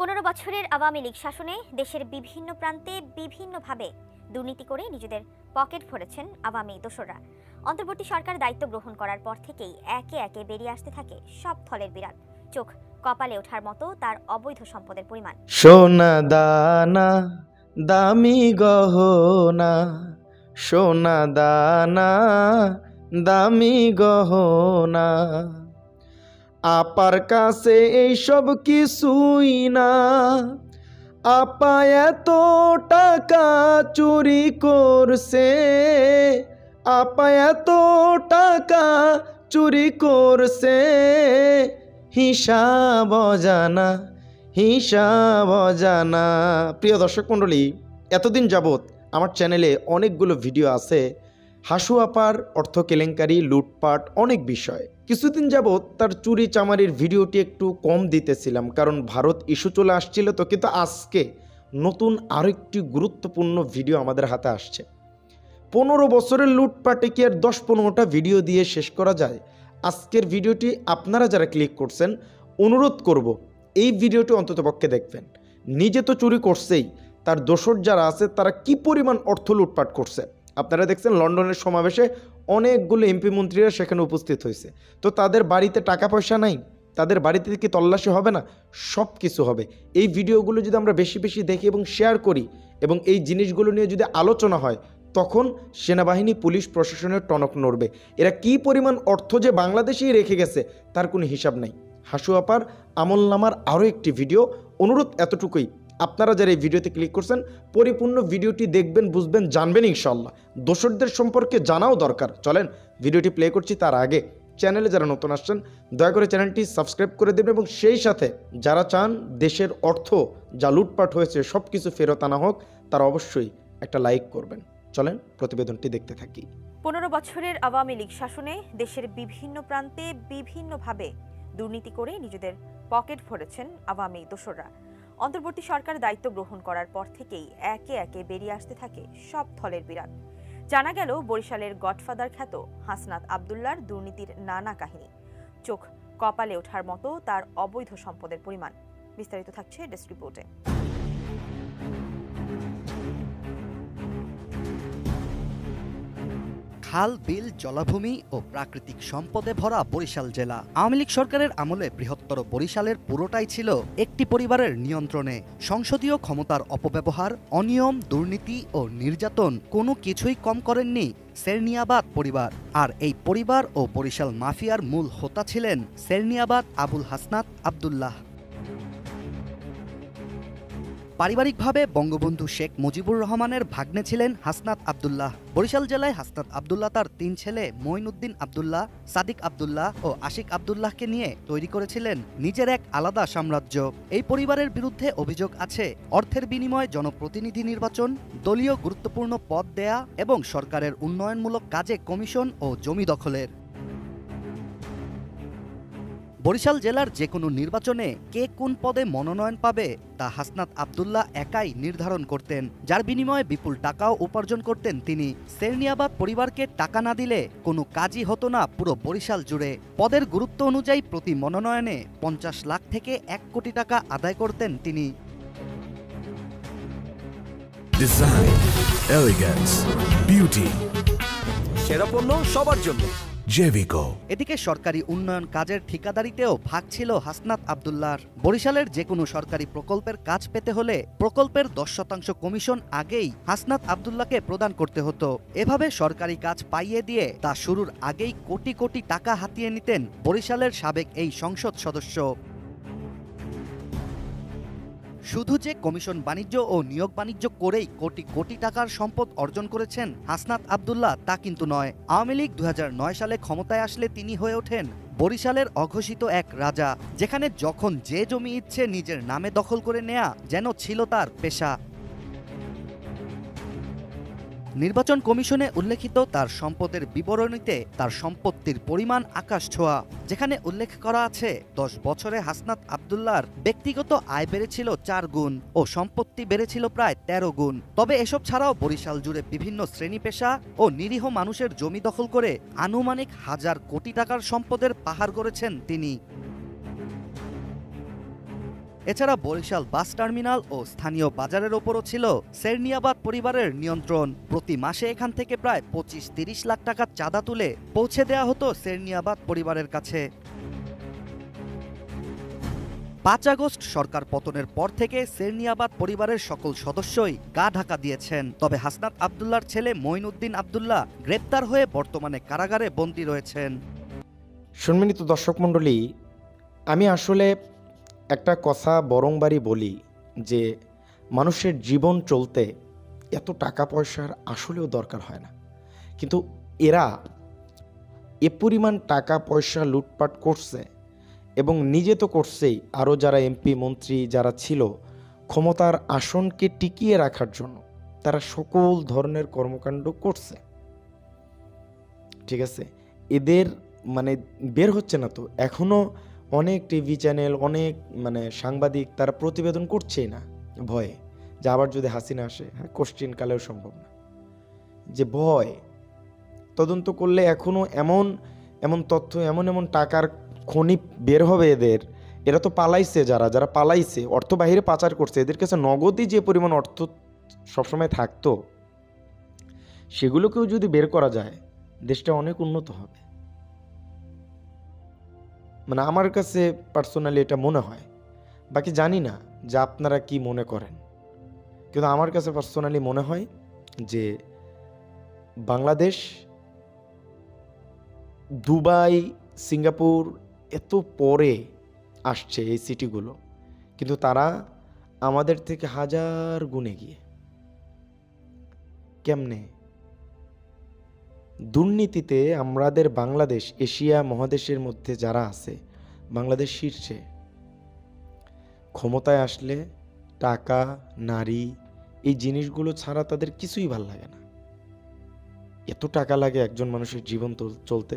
15 বছরের আওয়ামী লীগ শাসনে দেশের বিভিন্ন প্রান্তে বিভিন্নভাবে দুর্নীতি করে নিজেদের পকেট ভরেছেন আওয়ামী দোসররা। অন্তর্বর্তী সরকার দায়িত্ব গ্রহণ করার পর থেকেই একে একে বেরিয়ে আসতে থাকে সব থলের বিরাট। চোখ কপালে ওঠার মতো তার অবৈধ সম্পদের পরিমাণ। সোনা দানা দামি গহনা, সোনা দানা দামি গহনা, আপার কাছে এইসব কিছুই না। আপা এত টাকা চুরি করছে, আপা এত টাকা চুরি করছে, হিসাব অজানা, হিসাব অজানা। প্রিয় দর্শক মণ্ডলী, এতদিন যাবৎ আমার চ্যানেলে অনেকগুলো ভিডিও আছে হাসু আপার অর্থ কেলেঙ্কারি, লুটপাট, অনেক বিষয়। কিছুদিন যাবৎ তার চুরি চামারির ভিডিওটি একটু কম দিতেছিলাম, কারণ ভারত ইস্যু চলে আসছিল তো। কিন্তু আজকে নতুন আরেকটি গুরুত্বপূর্ণ ভিডিও আমাদের হাতে আসছে। 15 বছরের লুটপাটে কি আর 10-15টা ভিডিও দিয়ে শেষ করা যায়? আজকের ভিডিওটি আপনারা যারা ক্লিক করছেন, অনুরোধ করব এই ভিডিওটি অন্ততপক্ষে দেখবেন। নিজে তো চুরি করছেই, তার দোসর যারা আছে তারা কি পরিমাণ অর্থ লুটপাট করছে। আপনারা দেখছেন লন্ডনের সমাবেশে অনেকগুলো এমপি মন্ত্রীরা সেখানে উপস্থিত হয়েছে। তো তাদের বাড়িতে টাকা পয়সা নাই, তাদের বাড়িতে কি তল্লাশি হবে না? সব কিছু হবে। এই ভিডিওগুলো যদি আমরা বেশি বেশি দেখি এবং শেয়ার করি, এবং এই জিনিসগুলো নিয়ে যদি আলোচনা হয়, তখন সেনাবাহিনী, পুলিশ প্রশাসনের টনক নড়বে। এরা কি পরিমাণ অর্থ যে বাংলাদেশেই রেখে গেছে তার কোনো হিসাব নাই। হাসু আপার আমলনামার আরও একটি ভিডিও। অনুরোধ এতটুকুই, আপনারা যারা এই ভিডিওতে ক্লিক করছেন, পরিপূর্ণ ভিডিওটি দেখবেন, বুঝবেন, জানবেন ইনশাল্লাহ। দোসরদের সম্পর্কে জানাও দরকার। চলেন ভিডিওটি প্লে করছি। তার আগে চ্যানেলে যারা নতুন আসছেন, দয়া করে চ্যানেলটি সাবস্ক্রাইব করে দেবেন, এবং সেই সাথে যারা চান দেশের অর্থ যা লুটপাট হয়েছে সব কিছু ফেরত আনা হোক, তারা অবশ্যই একটা লাইক করবেন। চলেন প্রতিবেদনটি দেখতে থাকি। 15 বছরের আওয়ামী লীগ শাসনে দেশের বিভিন্ন প্রান্তে বিভিন্নভাবে দুর্নীতি করে নিজেদের পকেট ভরেছেন আওয়ামী দোসররা। অন্তর্বর্তী সরকার দায়িত্ব গ্রহণ করার পর থেকেই একে একে বেরিয়ে আসতে থাকে সব থলের বিরাট। জানা গেল বরিশালের গডফাদার খ্যাত হাসনাত আব্দুল্লাহর দুর্নীতির নানা কাহিনী। চোখ কপালে ওঠার মতো তার অবৈধ সম্পদের পরিমাণ। বিস্তারিত থাকছে ডেস্ক রিপোর্টে। খাল, বিল, জলাভূমি ও প্রাকৃতিক সম্পদে ভরা বরিশাল জেলা। আওয়ামী লীগ সরকারের আমলে বৃহত্তর বরিশালের পুরোটাই ছিল একটি পরিবারের নিয়ন্ত্রণে। সংসদীয় ক্ষমতার অপব্যবহার, অনিয়ম, দুর্নীতি ও নির্যাতন কোনো কিছুই কম করেননি সেরনিয়াবাদ পরিবার। আর এই পরিবার ও বরিশাল মাফিয়ার মূল হোতা ছিলেন সেরনিয়াবাদ আবুল হাসনাত আব্দুল্লাহ। পারিবারিকভাবে বঙ্গবন্ধু শেখ মুজিবুর রহমানের ভাগ্নে ছিলেন হাসনাত আব্দুল্লাহ। বরিশাল জেলায় হাসনাত আব্দুল্লাহ তার 3 ছেলে মঈনুদ্দিন আব্দুল্লাহ, সাদিক আব্দুল্লাহ ও আশিক আব্দুল্লাহকে নিয়ে তৈরি করেছিলেন নিজের এক আলাদা সাম্রাজ্য। এই পরিবারের বিরুদ্ধে অভিযোগ আছে অর্থের বিনিময়ে জনপ্রতিনিধি নির্বাচন, দলীয় গুরুত্বপূর্ণ পদ দেয়া এবং সরকারের উন্নয়নমূলক কাজে কমিশন ও জমি দখলের। বরিশাল জেলার যে কোনো নির্বাচনে কে কোন পদে মনোনয়ন পাবে তা হাসনাত আব্দুল্লাহ একাই নির্ধারণ করতেন, যার বিনিময়ে বিপুল টাকাও উপার্জন করতেন তিনি। সেরনিয়াবাদ পরিবারকে টাকা না দিলে কোনো কাজই হতো না পুরো বরিশাল জুড়ে। পদের গুরুত্ব অনুযায়ী প্রতি মনোনয়নে 50 লাখ থেকে 1 কোটি টাকা আদায় করতেন তিনি। ডিজাইন, এলিগেন্স, বিউটি, সেরা পণ্য সবার জন্য জেভিকো। এদিকে সরকারি উন্নয়ন কাজের ঠিকাদারিতেও ভাগ ছিল হাসনাত আব্দুল্লাহর। বরিশালের যে কোনো সরকারি প্রকল্পের কাজ পেতে হলে প্রকল্পের 10% কমিশন আগেই হাসনাত আব্দুল্লাহকে প্রদান করতে হতো। এভাবে সরকারি কাজ পাইয়ে দিয়ে তা শুরুর আগেই কোটি কোটি টাকা হাতিয়ে নিতেন বরিশালের সাবেক এই সংসদ সদস্য। শুধু যে কমিশন বাণিজ্য ও নিয়োগ বাণিজ্য করেই কোটি কোটি টাকার সম্পদ অর্জন করেছেন হাসনাত আব্দুল্লাহ তা কিন্তু নয়। আওয়ামী লীগ 2009 সালে ক্ষমতায় আসলে তিনি হয়ে ওঠেন বরিশালের অঘোষিত এক রাজা, যেখানে যখন যে জমি ইচ্ছে নিজের নামে দখল করে নেয়া যেন ছিল তার পেশা। নির্বাচন কমিশনে উল্লেখিত তার সম্পদের বিবরণীতে তার সম্পত্তির পরিমাণ আকাশ ছোঁয়া, যেখানে উল্লেখ করা আছে 10 বছরে হাসনাত আব্দুল্লাহর ব্যক্তিগত আয় বেড়েছিল 4 গুণ ও সম্পত্তি বেড়েছিল প্রায় 13 গুণ। তবে এসব ছাড়াও বরিশাল জুড়ে বিভিন্ন শ্রেণী পেশা ও নিরীহ মানুষের জমি দখল করে আনুমানিক 1000 কোটি টাকার সম্পদের পাহাড় গড়েছেন তিনি। এছাড়া বরিশাল বাস টার্মিনাল ও স্থানীয় বাজারের ওপরও ছিল সেরনিয়াবাদ পরিবারের নিয়ন্ত্রণ। প্রতি মাসে এখান থেকে প্রায় 25-30 লাখ টাকা চাঁদা তুলে পৌঁছে দেয়া হতো সেরনিয়াবাদ পরিবারের কাছে। 5 আগস্ট সরকার পতনের পর থেকে সেরনিয়াবাদ পরিবারের সকল সদস্যই গা ঢাকা দিয়েছেন। তবে হাসনাত আব্দুল্লাহর ছেলে মঈনুদ্দিন আব্দুল্লাহ গ্রেপ্তার হয়ে বর্তমানে কারাগারে বন্দী রয়েছেন। সম্মানিত দর্শক মণ্ডলী, আমি আসলে একটা কথা বরংবারই বলি যে মানুষের জীবন চলতে এত টাকা পয়সার আসলেও দরকার হয় না, কিন্তু এরা এ পরিমাণ টাকা পয়সা লুটপাট করছে এবং নিজে তো করছেই, আরও যারা এমপি মন্ত্রী যারা ছিল ক্ষমতার আসনকে টিকিয়ে রাখার জন্য তারা সকল ধরনের কর্মকাণ্ড করছে। ঠিক আছে, এদের মানে বের হচ্ছে না তো, এখনও অনেক টিভি চ্যানেল অনেক সাংবাদিক তারা প্রতিবেদন করছেই না ভয়ে যে আবার যদি হাসিনা আসে, হ্যাঁ কোশ্চিন কালেও সম্ভব না, যে ভয় তদন্ত করলে এখনও এমন এমন তথ্য এমন এমন টাকার খনি বের হবে এদের। এরা তো পালাইছে, যারা পালাইছে অর্থ বাহিরে পাচার করছে, এদের কাছে নগদই যে পরিমাণ অর্থ সবসময় থাকতো সেগুলোকেও যদি বের করা যায় দেশটা অনেক উন্নত হবে। আমার কাছে পার্সোনালি এটা মনে হয়, বাকি জানি না যে আপনারা কি মনে করেন, কিন্তু আমার কাছে পার্সোনালি মনে হয় যে বাংলাদেশ, দুবাই, সিঙ্গাপুর এত পরে আসছে এই সিটিগুলো, কিন্তু তারা আমাদের থেকে হাজার গুণে গিয়ে। কেমনে? দুর্নীতিতে আমাদের বাংলাদেশ এশিয়া মহাদেশের মধ্যে যারা আছে বাংলাদেশ শীর্ষে। ক্ষমতায় আসলে টাকা, নারী এই জিনিসগুলো ছাড়া তাদের কিছুই ভাল লাগে না। এত টাকা লাগে একজন মানুষের জীবন চলতে।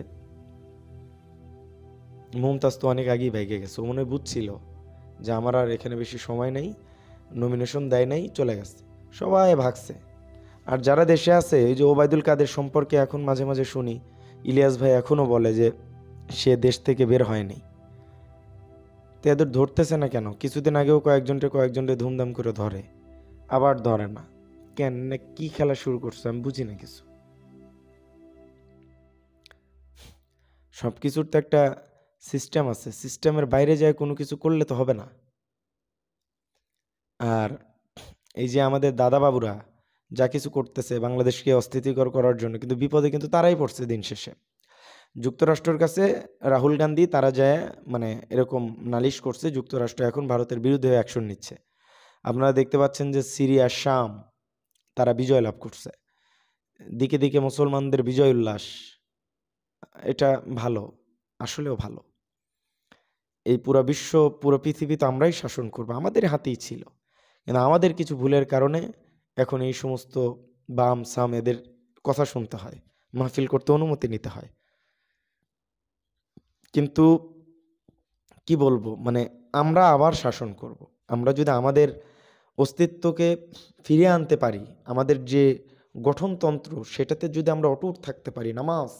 মমতাজ তো অনেক আগেই ভেগে গেছে, ও মনে বুঝছিল যে আমার আর এখানে বেশি সময় নেই, নমিনেশন দেয় নাই, চলে গেছে, সবাই ভাগছে। আর যারা দেশে আছে, এই যে ওবায়দুল কাদের সম্পর্কে এখন মাঝে মাঝে শুনি, ইলিয়াস ভাই এখনও বলে যে সে দেশ থেকে বের হয়নি। তো এদের ধরতেছে না কেন? কিছুদিন আগেও কয়েকজনকে ধুমধাম করে ধরে, আবার ধরে না কেন? কি খেলা শুরু করছে আমি বুঝি না কিছু। সব কিছুর তো একটা সিস্টেম আছে, সিস্টেমের বাইরে যায় কোনো কিছু করলে তো হবে না। আর এই যে আমাদের দাদা বাবুরা যা কিছু করতেছে বাংলাদেশকে অস্থিতিকর করার জন্য, কিন্তু বিপদে কিন্তু তারাই পড়ছে দিন শেষে। যুক্তরাষ্ট্রের কাছে রাহুল গান্ধী তারা যায় এরকম নালিশ করছে, যুক্তরাষ্ট্র এখন ভারতের বিরুদ্ধে অ্যাকশন নিচ্ছে। আপনারা দেখতে পাচ্ছেন যে সিরিয়া, শাম তারা বিজয় লাভ করছে, দিকে দিকে মুসলমানদের বিজয় উল্লাস। এটা ভালো, আসলেও ভালো। এই পুরো বিশ্ব, পুরো পৃথিবী তো আমরাই শাসন করবো, আমাদের হাতেই ছিল, কিন্তু আমাদের কিছু ভুলের কারণে এখন এই সমস্ত বাম সাম এদের কথা শুনতে হয়, মাহফিল করতে অনুমতি নিতে হয়। কিন্তু কি বলবো, আমরা আবার শাসন করব। আমরা যদি আমাদের অস্তিত্বকে ফিরিয়ে আনতে পারি, আমাদের যে গঠনতন্ত্র সেটাতে যদি আমরা অটুট থাকতে পারি, নামাজ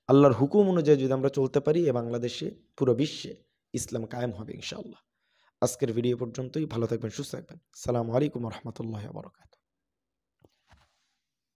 আল্লাহর হুকুম অনুযায়ী যদি আমরা চলতে পারি, এ বাংলাদেশে পুরো বিশ্বে ইসলাম কায়েম হবে ইনশাআল্লাহ। আজকের ভিডিও পর্যন্তই। ভালো থাকবেন, সুস্থ থাকবেন। আসসালামু আলাইকুম ওয়া রাহমাতুল্লাহি ওয়া বারাকাতুহু।